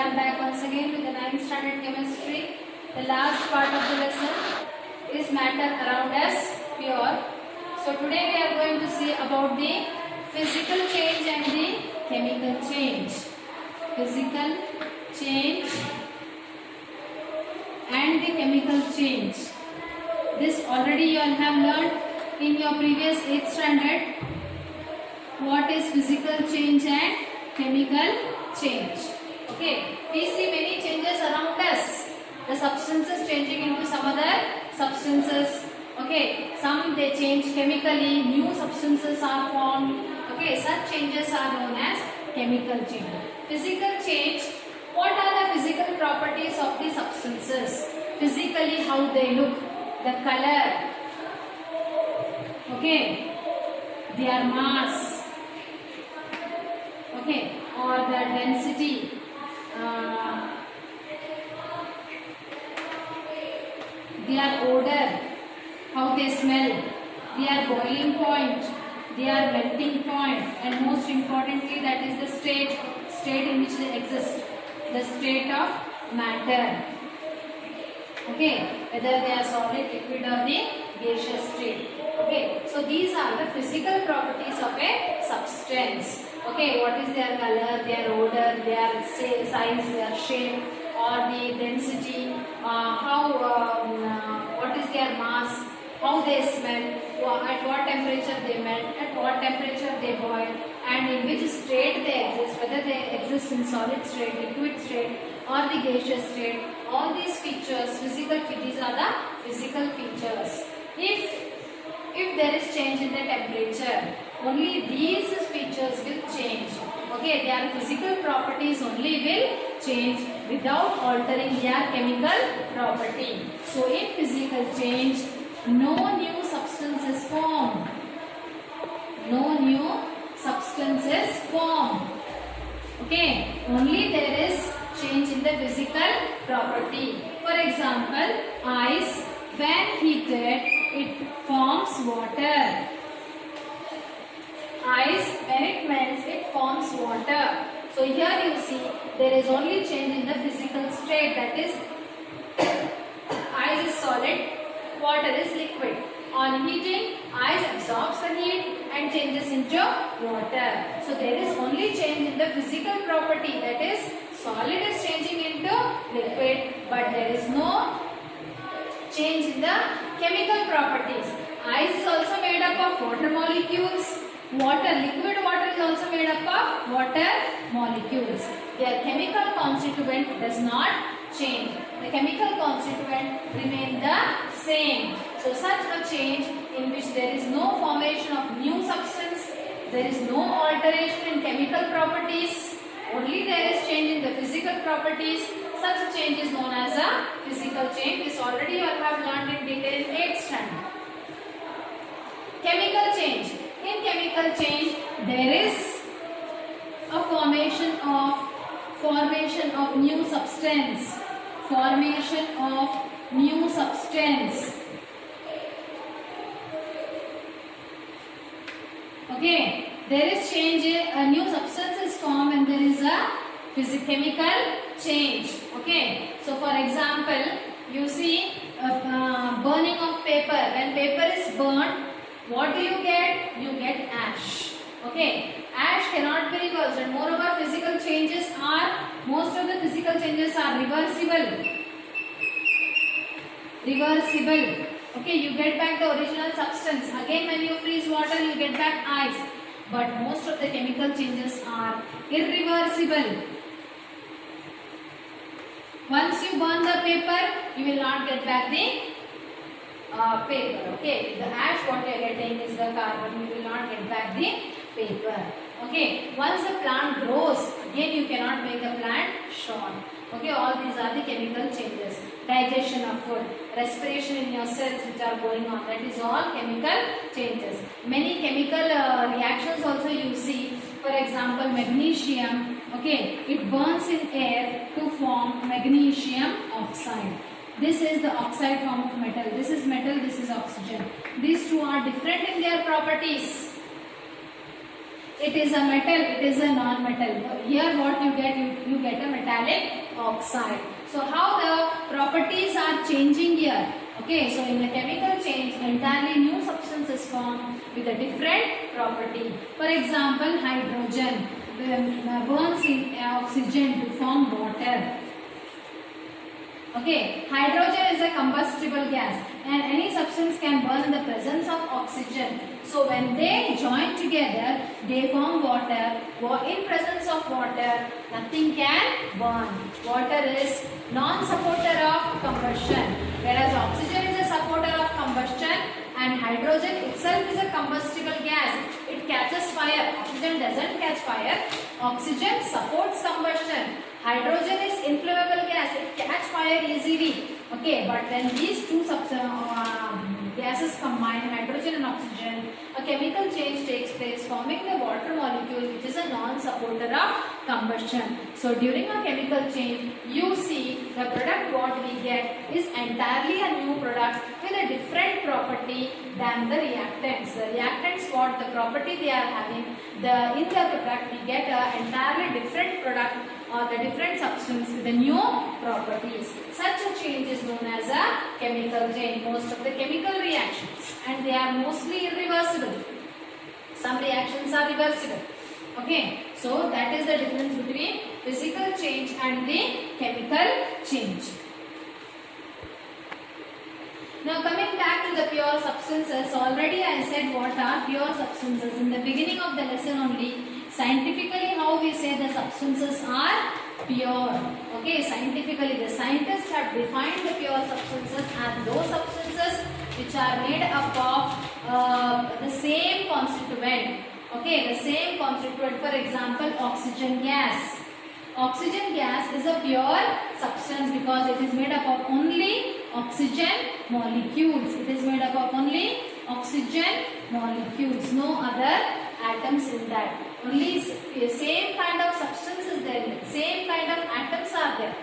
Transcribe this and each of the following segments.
are back once again with the 9th standard chemistry. The last part of the lesson is matter around us pure. So today we are going to see about the physical change and the chemical change. Physical change and the chemical change. This already you all have learned in your previous 8th standard. What is physical change and chemical change? Okay, we see many changes around us. The substances changing into some other substances. Okay, some they change chemically, new substances are formed. Okay, such changes are known as chemical change. Physical change, what are the physical properties of the substances? Physically, how they look, the color, okay, their mass, okay, or the density, their odor, how they smell, their boiling point, their melting point, and most importantly that is the state in which they exist, the state of matter. Okay, whether they are solid, liquid or the gaseous state. Okay, so these are the physical properties of a substance. Okay, what is their color, their odor, their size, their shape, or the density, what is their mass, how they smell, at what temperature they melt, at what temperature they boil, and in which state they exist, whether they exist in solid state, liquid state, or the gaseous state. All these features, these are the physical features. If there is change in the temperature, only these features will change. Okay, their physical properties only will change without altering their chemical property. So in physical change, no new substance is formed. No new substance is formed. Okay, only there is change in the physical property. For example, ice, when heated, it forms water. Ice, when it melts, it forms water. So here you see there is only change in the physical state, that is ice is solid, water is liquid. On heating, ice absorbs the heat and changes into water. So there is only change in the physical property, that is solid is changing into liquid, but there is no change in the chemical properties. Ice is also made up of water molecules. Liquid water is also made up of water molecules. Their chemical constituent does not change. The chemical constituent remain the same. So such a change in which there is no formation of new substance, there is no alteration in chemical properties, only there is change in the physical properties. Such a change is known as a physical change. This already you have learned in detail in 8th standard. Chemical change. In chemical change, there is a formation of new substance. Formation of new substance. Okay, there is change, a new substance is formed and there is a chemical change. Okay, so for example, you see burning of paper. When paper is burnt, what do you get? You get ash. Okay, ash cannot be reversed, and moreover physical changes are, most of the physical changes are reversible. Okay, you get back the original substance. Again, when you freeze water, you get back ice. But most of the chemical changes are irreversible. Once you burn the paper, you will not get back the paper. Okay, the ash what you are getting is the carbon. You will not get back the paper. Okay, once the plant grows, again you cannot make the plant short. Okay, all these are the chemical changes. Digestion of food, respiration in your cells which are going on, that is all chemical changes. Many chemical reactions also you see. For example, magnesium, okay, it burns in air to form magnesium oxide. This is the oxide form of metal. This is metal, this is oxygen. These two are different in their properties. It is a metal, it is a non-metal. Here what you get, you get a metallic oxide. So how the properties are changing here? Okay, so in the chemical change, entirely new substances form with a different property. For example, hydrogen burns in oxygen to form water. Okay, hydrogen is a combustible gas and any substance can burn in the presence of oxygen. So when they join together, they form water. In presence of water, nothing can burn. Water is non-supporter of combustion, whereas oxygen is a supporter of combustion and hydrogen itself is a combustible gas. It catches fire. Oxygen doesn't catch fire. Oxygen supports combustion. Hydrogen is inflammable gas. It catch fire easily. Okay, but when these two gases combine, hydrogen and oxygen, a chemical change takes place, forming the water molecule, which is a non-supporter of combustion. So during a chemical change, you see the product what we get is entirely a new product with a different property than the reactants. The reactants, what the property they are having, in the product we get an entirely different product or the different substance with the new properties. Such a change is known as a chemical change. Most of the chemical reactions, and they are mostly irreversible. Some reactions are reversible. Okay, so that is the difference between physical change and the chemical change. Now coming back to the pure substances, already I said what are pure substances in the beginning of the lesson only. Scientifically, how we say the substances are pure. Okay, scientifically the scientists have defined the pure substances as those substances which are made up of the same constituent. Okay, the same constituent. For example, oxygen gas. Oxygen gas is a pure substance because it is made up of only oxygen molecules. It is made up of only oxygen molecules, no other atoms in that. Only same kind of substance is there, same kind of atoms are there.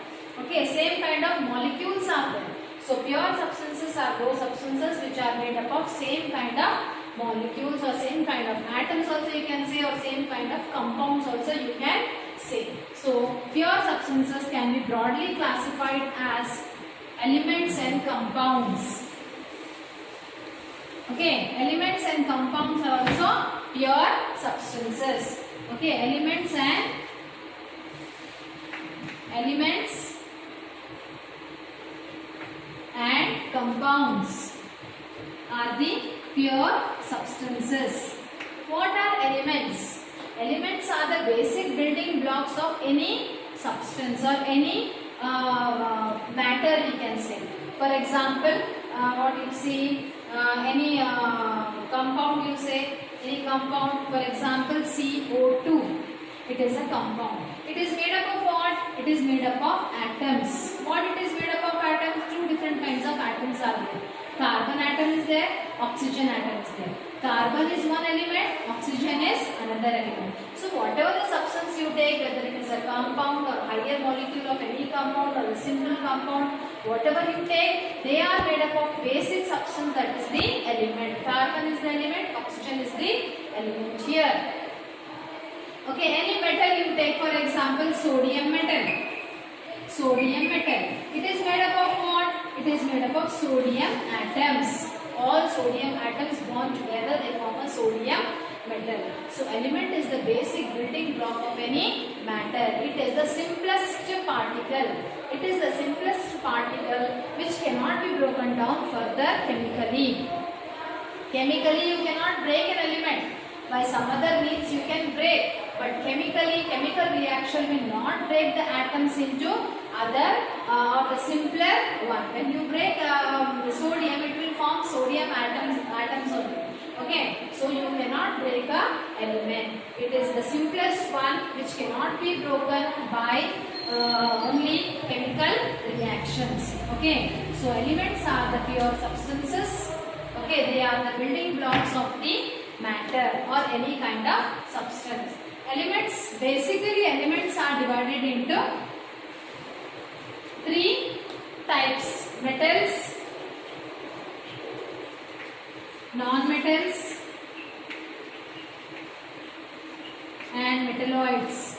Okay, same kind of molecules are there. So pure substances are those substances which are made up of same kind of molecules or same kind of atoms also you can say, or same kind of compounds also you can say. So pure substances can be broadly classified as elements and compounds. Okay, elements and compounds are also pure substances. Okay, elements and compounds are the pure substances. What are elements? Elements are the basic building blocks of any substance or any matter we can say. For example, what you see, any compound you say, any compound, for example CO2, it is a compound. It is made up of what? It is made up of atoms. What it is made up of atoms? Two different kinds of atoms are there. Carbon atom is there, oxygen atom is there. Carbon is one element, oxygen is another element. So whatever the substance you take, whether it is a compound or higher molecule of any compound or a simple compound, whatever you take, they are made up of basic substance, that is the element. Carbon is the element, oxygen is the element here. Okay, any metal you take, for example sodium metal. Sodium metal. It is made up of what? It is made up of sodium atoms. All sodium atoms bond together, they form a sodium metal. So element is the basic building block of any matter. It is the simplest particle. It is the simplest particle which cannot be broken down further chemically. Chemically you cannot break an element. By some other means you can break. But chemically, chemical reaction will not break the atoms into other or the simpler one. When you break the sodium, it will form sodium atoms only. Okay, so you cannot break a element. It is the simplest one which cannot be broken by only chemical reactions. Okay, so elements are the pure substances. Okay, they are the building blocks of the matter or any kind of substance. Elements, basically elements are divided into three types: metals, non-metals and metalloids.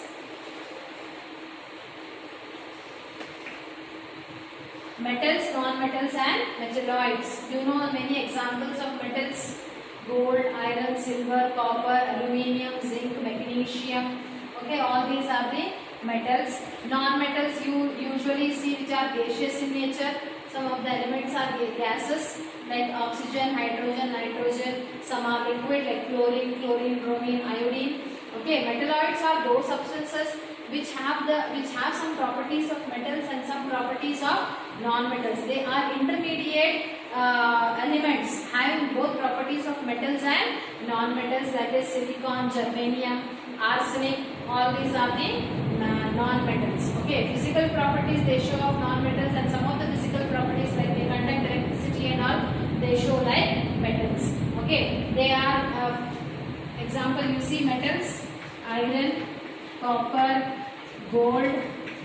Metals, non-metals and metalloids. You know many examples of metals: gold, iron, silver, copper, aluminium, zinc, magnesium. Okay, all these are the metals. Non-metals you usually see which are gaseous in nature. Some of the elements are gases like oxygen, hydrogen, nitrogen. Some are liquid like chlorine, bromine, iodine. Okay, metalloids are those substances which have some properties of metals and some properties of non-metals. They are intermediate elements having both properties of metals and non-metals, that is silicon, germanium, arsenic. All these are the non-metals. Okay, physical properties they show of non-metals, and some of the physical properties like they conduct electricity and all, they show like metals. Okay, they are example you see metals: iron, copper, gold,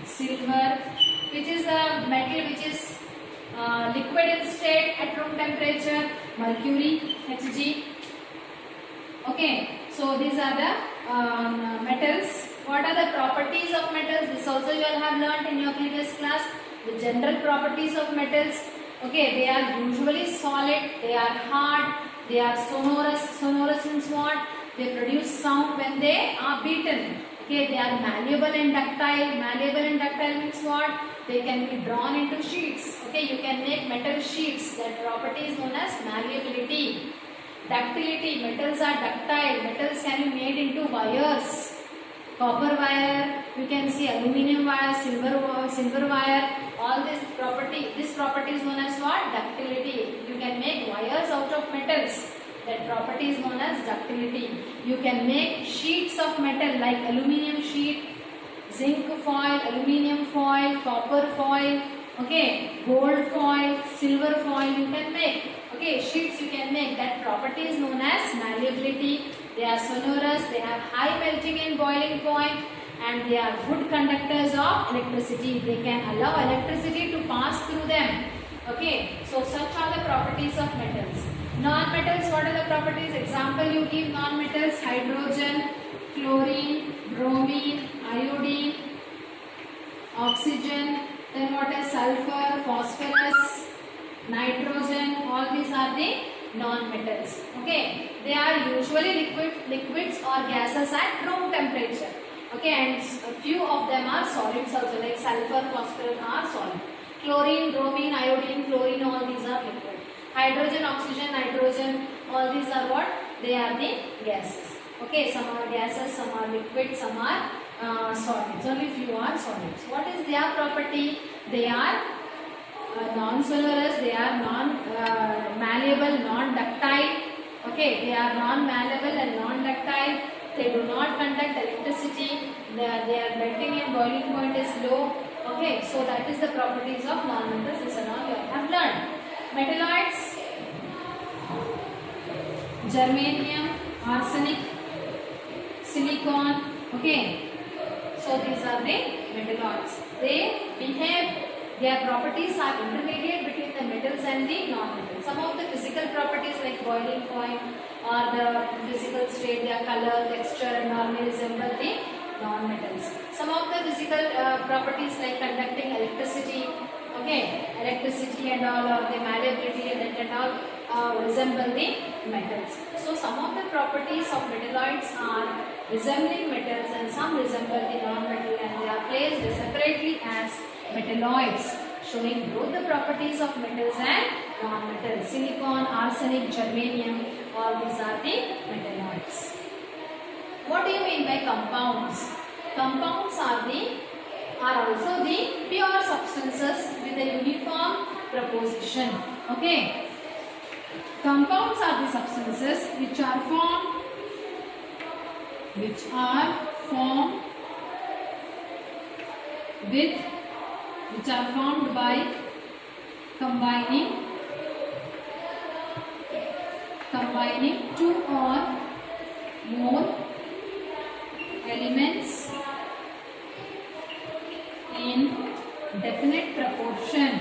silver, which is a metal which is liquid in state at room temperature, mercury, Hg. Okay, so these are the metals. What are the properties of metals? This also you all have learnt in your previous class. The general properties of metals. Okay, they are usually solid, they are hard, they are sonorous. Sonorous means what? They produce sound when they are beaten. Okay, they are malleable and ductile. Malleable and ductile means what? They can be drawn into sheets. Okay, you can make metal sheets. That property is known as malleability. Ductility. Metals are ductile. Metals can be made into wires. Copper wire, you can see aluminium wire, silver wire. All this property is known as what? Ductility. You can make wires out of metals. That property is known as ductility. You can make sheets of metal like aluminium sheet, zinc foil, aluminium foil, copper foil, okay, gold foil, silver foil you can make. Okay, sheets you can make. That property is known as malleability. They are sonorous, they have high melting and boiling point, and they are good conductors of electricity. They can allow electricity to pass through them. Okay, so such are the properties of metals. Non-metals, what are the properties? Example you give non-metals: hydrogen, chlorine, bromine, iodine, oxygen, then what is sulfur, phosphorus, nitrogen. All these are the non-metals. Okay, they are usually liquids or gases at room temperature. Okay, and a few of them are solids also, like sulfur, phosphorus are solid. Chlorine, bromine, iodine, fluorine, all these are liquid. Hydrogen, oxygen, nitrogen, all these are what? They are the gases. Okay, some are gases, some are liquid, some are solids. Only few are solids. What is their property? They are non-sonorous, they are non-malleable, non-ductile. Okay, they are non-malleable and non-ductile. They do not conduct electricity. Their melting and boiling point is low. Okay, so that is the properties of non-metals. This and all you have learned. Metalloids: germanium, arsenic, silicon. Okay, so these are the metalloids. They behave. Their properties are intermediate between the metals and the non-metals. Some of the physical properties like boiling point or the physical state, their color, texture and all may resemble the non-metals. Some of the physical properties like conducting electricity, okay, electricity and all, or the malleability and all resemble the metals. So some of the properties of metalloids are resembling metals and some resemble the non-metal, and they are placed separately as metalloids, showing both the properties of metals and non-metals. Silicon, arsenic, germanium, all these are the metalloids. What do you mean by compounds? Compounds are also the pure substances with a uniform proposition. Okay. Compounds are the substances which are formed by combining two or more elements in definite proportion.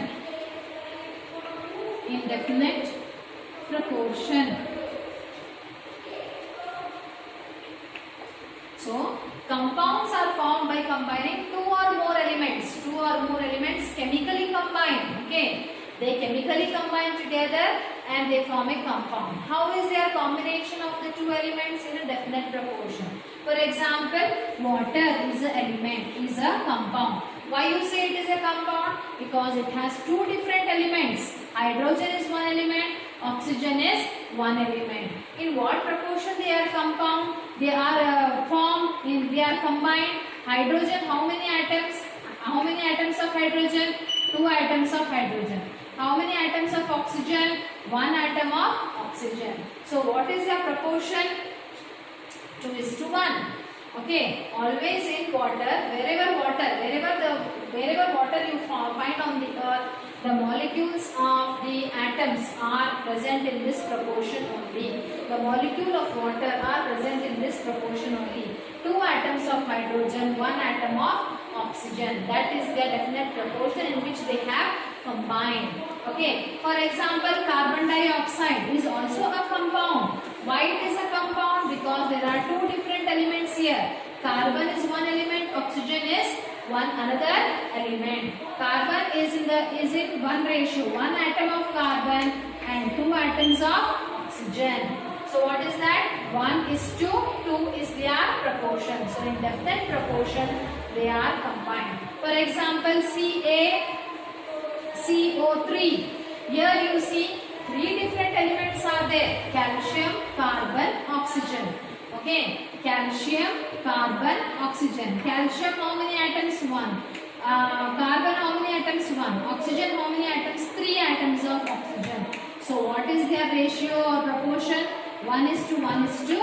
So compounds are formed by combining two or more elements. Two or more elements chemically combine. Okay, they chemically combine together and they form a compound. How is their combination of the two elements? In a definite proportion. For example, water is an element, is a compound. Why you say it is a compound? Because it has two different elements. Hydrogen is one element, oxygen is one element. In what proportion they are compound? They are they are combined. Hydrogen, how many atoms? How many atoms of hydrogen? 2 atoms of hydrogen. How many atoms of oxygen? 1 atom of oxygen. So what is the proportion? 2:1. Okay, always in water, wherever water you find on the earth, the molecules of the atoms are present in this proportion only. The molecule of water are present in this proportion only. 2 atoms of hydrogen, 1 atom of oxygen. That is the definite proportion in which they have combined. Okay, for example, carbon dioxide is also a compound. Why it is a compound? Because there are two different elements here. Carbon is one element, oxygen is another element. Carbon is in one ratio, 1 atom of carbon and 2 atoms of oxygen. So what is that? 1:2, 2 is their proportion. So in definite proportion they are combined. For example, CaCO3. Here you see 3 different elements are there. Calcium, carbon, oxygen. Okay, calcium, carbon, oxygen. Calcium, how many atoms? 1. Carbon, how many atoms? 1. Oxygen, how many atoms? 3 atoms of oxygen. So what is their ratio or proportion? 1:1:3.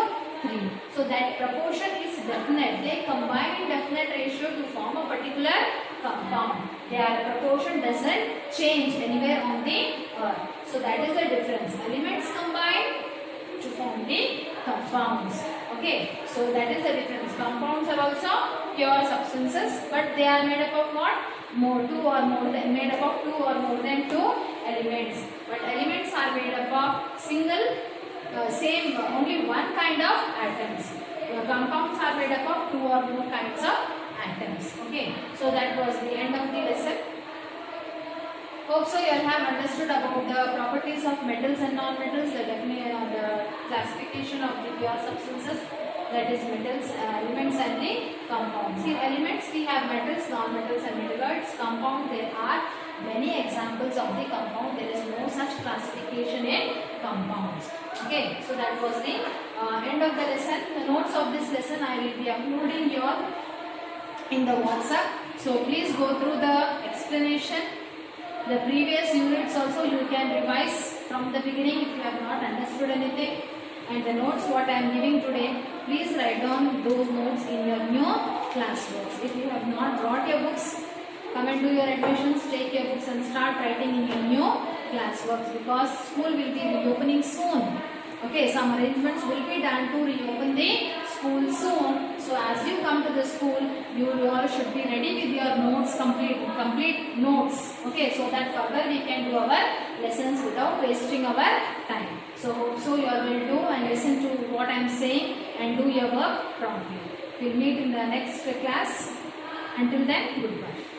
So that proportion is definite. They combine in definite ratio to form a particular compound. Their proportion doesn't change anywhere on the earth. So that is the difference. Elements combine to form the compounds. Okay, so that is the difference. Compounds are also pure substances, but they are made up of what? Made up of 2 or more than 2 elements. But elements are made up of single, only one kind of atoms. Compounds are made up of 2 or more kinds of atoms. Okay, so that was the end of the lesson. Hope so you have understood about the properties of metals and non-metals, the classification of the pure substances, that is metals, elements and the compounds. In elements we have metals, non-metals and metalloids. Compound, there are many examples of the compound. There is no such classification in compounds. Okay, so that was the end of the lesson. The notes of this lesson I will be uploading in the WhatsApp. So please go through the explanation. The previous units also you can revise from the beginning if you have not understood anything. And the notes what I am giving today, please write down those notes in your new class books. If you have not brought your books, come and do your admissions, take your books and start writing in your new class works, because school will be reopening soon. Okay, some arrangements will be done to reopen the school soon. So as you come to the school, you all should be ready with your notes, complete notes. Okay, so that further we can do our lessons without wasting our time. So you all will do and listen to what I am saying and do your work promptly. We'll meet in the next class. Until then, goodbye.